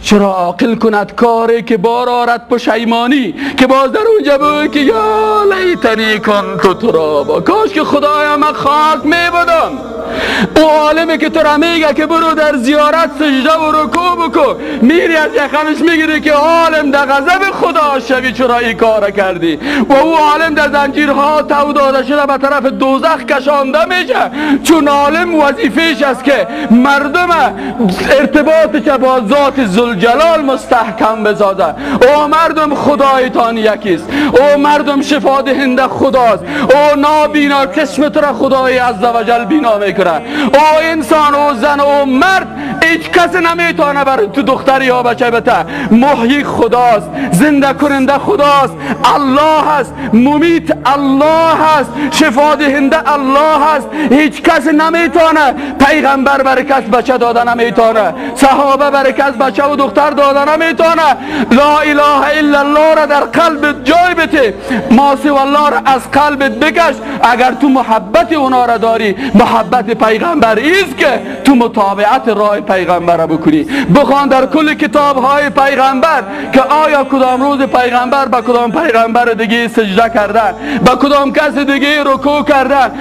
چرا عاقل کند کاری که بار آرد پشیمانی، که باز در اونجا بگوی که یا لیتنی کنت ترابا، کاش که خدایا من خاک می بودم. او عالمی که تو را میگه که برو در زیارت سجده و رکوع بکن، میری از یخنش میگیری که عالم در غضب خدا شوی چرا این کار کردی، و او عالم در زنجیرها تو داده شده به طرف دوزخ کشانده میشه، چون عالم وظیفهش است که مردم ارتباطش با ذات ذوالجلال مستحکم بسازه. او مردم خدایتان یکیست، او مردم شفا دهنده خداست، او نابینا چشم تو را خدای عزوجل بینا میکنه. او انسان و زن و مرد هیچ کس نمیتونه بر تو دختر یا بچه بته. محیی خداست، زنده کننده خداست، الله هست، ممیت الله هست، شفا دهنده الله هست. هیچ کس نمیتونه، پیغمبر بر کس بچه داده نمیتونه، صحابه بر کس بچه و دختر داده نمیتونه. لا اله الا الله را در قلبت جای بده، ما سوی الله را از قلبت بکش. اگر تو محبت اونا را داری، محبت پیغمبر ایست که تو متابعت راه پیغمبر را بکنی. بخوان در کل کتاب های پیغمبر که آیا کدام روز پیغمبر با کدام پیغمبر دیگه سجده کردن، با کدام کس دیگه رکوع کردن،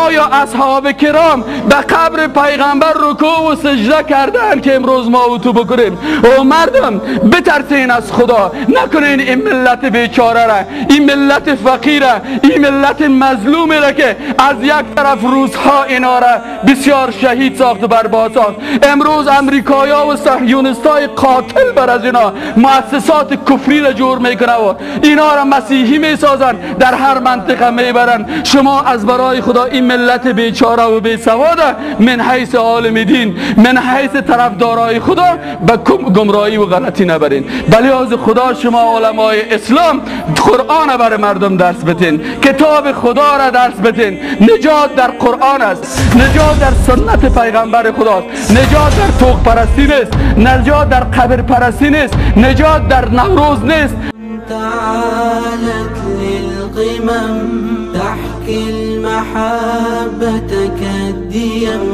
آیا اصحاب کرام به قبر پیغمبر رکوع و سجده کردن که امروز ما و تو بکنیم. او مردم بترسین از خدا، نکنین این ملت بیچاره را، این ملت فقیر را، این ملت مظلوم را که از یک طرف روزها اینا را بسیار شهید ساخت و برباد ساخت. امروز امریکایا و صهیونیستای قاتل بر از اینا مؤسسات کفری را جور میکنه و اینا را مسیحی میسازن، در هر منطقه میبرن. شما از برای خدا این ملت بیچاره و بیسواد من حیث عالم دین، من حیث طرفدارای خدا به گمراهی و غلطی نبرین. بلیاز خدا شما علمای اسلام قرآن بر مردم درس بدین، کتاب خدا را درس بدین. نجات در قرآن است، نجات در سنت پیغمبر خداست، نجات در طوق پرستی نیست، نجات در قبر پرستی نیست، نجات در نوروز نیست. تعالت للقمم تحكي المحبة كالديم،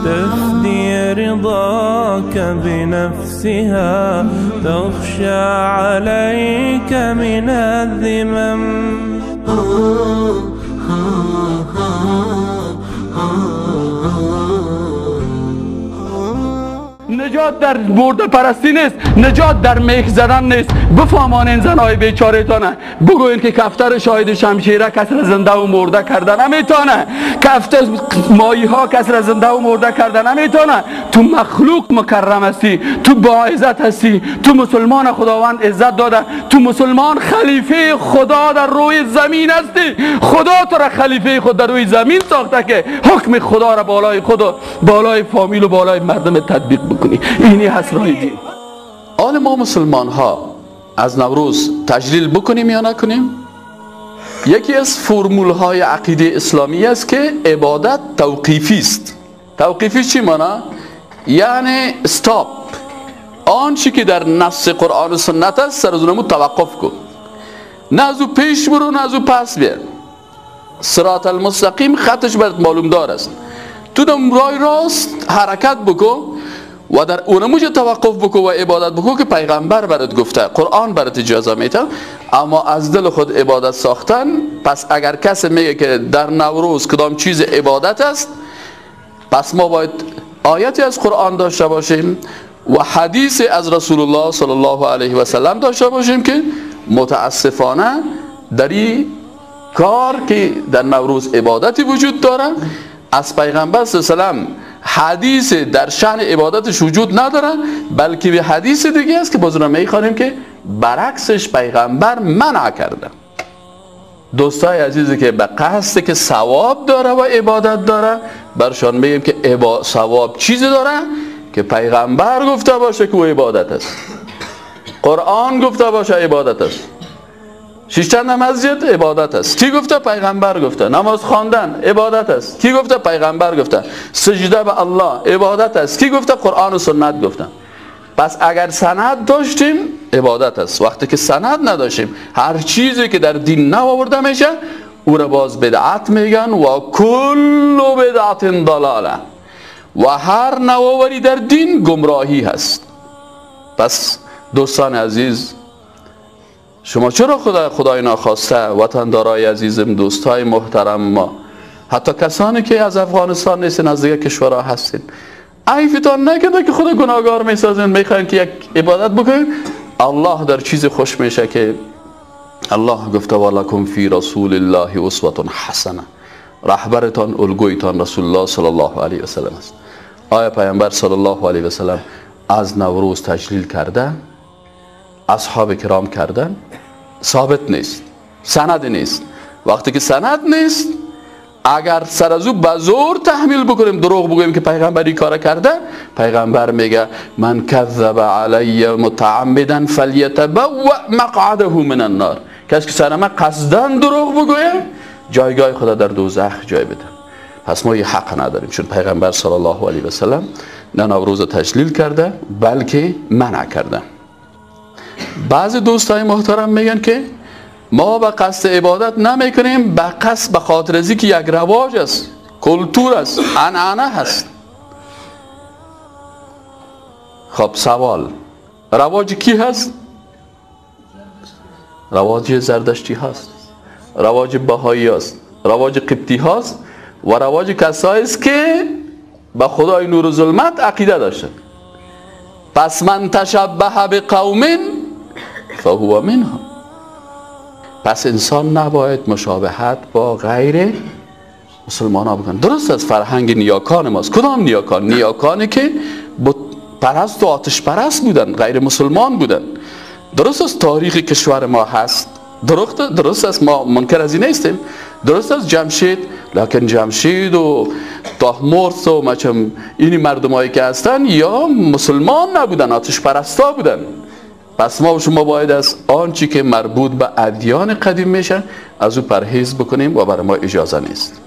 تفدي رضاك بنفسها، تخشى عليك من الذمم. نجات در مرده پرستی نیست، نجات در میخ زدن نیست. بفهمانین زنهای بیچاره‌تانه، بگوین که کفتر شاهد شمشیره کس را زنده و مرده کردن نمیتونه، کفتر ماهی ها کس را زنده و مرده کردن نمیتونه. تو مخلوق مکرم هستی، تو با عزت هستی، تو مسلمان خداوند عزت داده، تو مسلمان خلیفه خدا در روی زمین هستی. خدا تو را خلیفه خود در روی زمین ساخته که حکم خدا را بالای خود و بالای فامیل و بالای مردم تطبیق بکنی. اینی هست راه دین. آن ما مسلمان ها از نوروز تجلیل بکنیم یا نکنیم؟ یکی از فرمول های عقیده اسلامی است که عبادت توقیفی است. توقیفی چی معنی؟ یعنی استاپ، آن چی که در نص قرآن و سنت است سر از اونمو توقف کن، نه از او پیش برو نه از او پس بیر. صراط المستقیم خطش برات معلوم دار است، تو در راه راست حرکت بکن و در اونموج توقف بکن و عبادت بکن که پیغمبر برات گفته، قرآن برات اجازه میده. اما از دل خود عبادت ساختن، پس اگر کسی میگه که در نوروز کدام چیز عبادت است، پس ما باید آیتی از قرآن داشته باشیم و حدیث از رسول الله صلی الله علیه و سلم داشته باشیم که متاسفانه در این کار که در نوروز عبادتی وجود داره، از پیغمبر صلی الله علیه و سلم حدیث در شأن عبادتش وجود نداره، بلکه به حدیث دیگه است که بازم میخوانیم که برعکسش پیغمبر منع کرده. دوستای عزیزی که به قصد که ثواب داره و عبادت داره، برشان میگیم که ثواب چیزی داره که پیغمبر گفته باشه که او عبادت است، قرآن گفته باشه عبادت است، شیشتن مسجد عبادت است. کی گفته؟ پیغمبر گفته. نماز خواندن عبادت است. کی گفته؟ پیغمبر گفته. سجده به الله عبادت است. کی گفته؟ قرآن و سنت گفتن. پس اگر سند داشتیم عبادت است. وقتی که سند نداشتیم، هر چیزی که در دین نآورده میشه او را باز بدعت میگن و کل بدعت ضلاله، و هر نوآوری در دین گمراهی هست. پس دوستان عزیز، شما چرا خدای ناخواسته وطندارای عزیزم، دوستای محترم ما، حتی کسانی که از افغانستان نیستین، از دیگه کشورها هستین، عیفتان نکرده که خود گناهگار میسازین، میخواین که یک عبادت بکنین؟ الله در چیز خوش میشه که الله گفته ولکم فی رسول الله اسوة حسنه، رهبرتان الگویتان رسول الله صلی الله علیه و سلم است. آیا پیامبر صلی الله علیه و سلم از نوروز تجلیل کرده؟ اصحاب کرام کردن؟ ثابت نیست، سند نیست. وقتی که سند نیست، اگر سر از او به زور تحمیل بکنیم، دروغ بگوییم که پیغمبر این کار کرده، پیغمبر میگه من کذب علی متعمدا فلیتبوأ مقعده من النار. کسی که سر من قصدن دروغ بگویه، جایگاه خدا در دوزخ جای بده. پس ما یه حق نداریم، چون پیغمبر صلی الله علیه و سلم نه نوروز تجلیل کرده بلکه منع کرده. بعضی دوستای محترم میگن که ما به قصد عبادت نمی کنیم، به قصد، به خاطر ازی که یک رواج است، کلتور است، عنعنه هست. خب سوال، رواج کی هست؟ رواج زردشتی هست، رواج بهایی هست، رواج قبطی هست و رواج کسایی است که به خدای نور و ظلمت عقیده داشتن. پس من تشبه بقوم فهو منهم. پس انسان نباید مشابهت با غیر مسلمان ها بکنه. درست از فرهنگ نیاکان ماست. کدام نیاکان؟ نیاکانی که بت پرست و آتش پرست بودن، غیر مسلمان بودن. درست از تاریخ کشور ما هست، درست است، ما منکر از این نیستیم. درست از جمشید، لکن جمشید و تحمورس و مچم اینی مردمایی که هستن یا مسلمان نبودن، آتش پرستا بودن. پس ما و شما باید از آنچه که مربوط به ادیان قدیم میشن از او پرهیز بکنیم و برای ما اجازه نیست.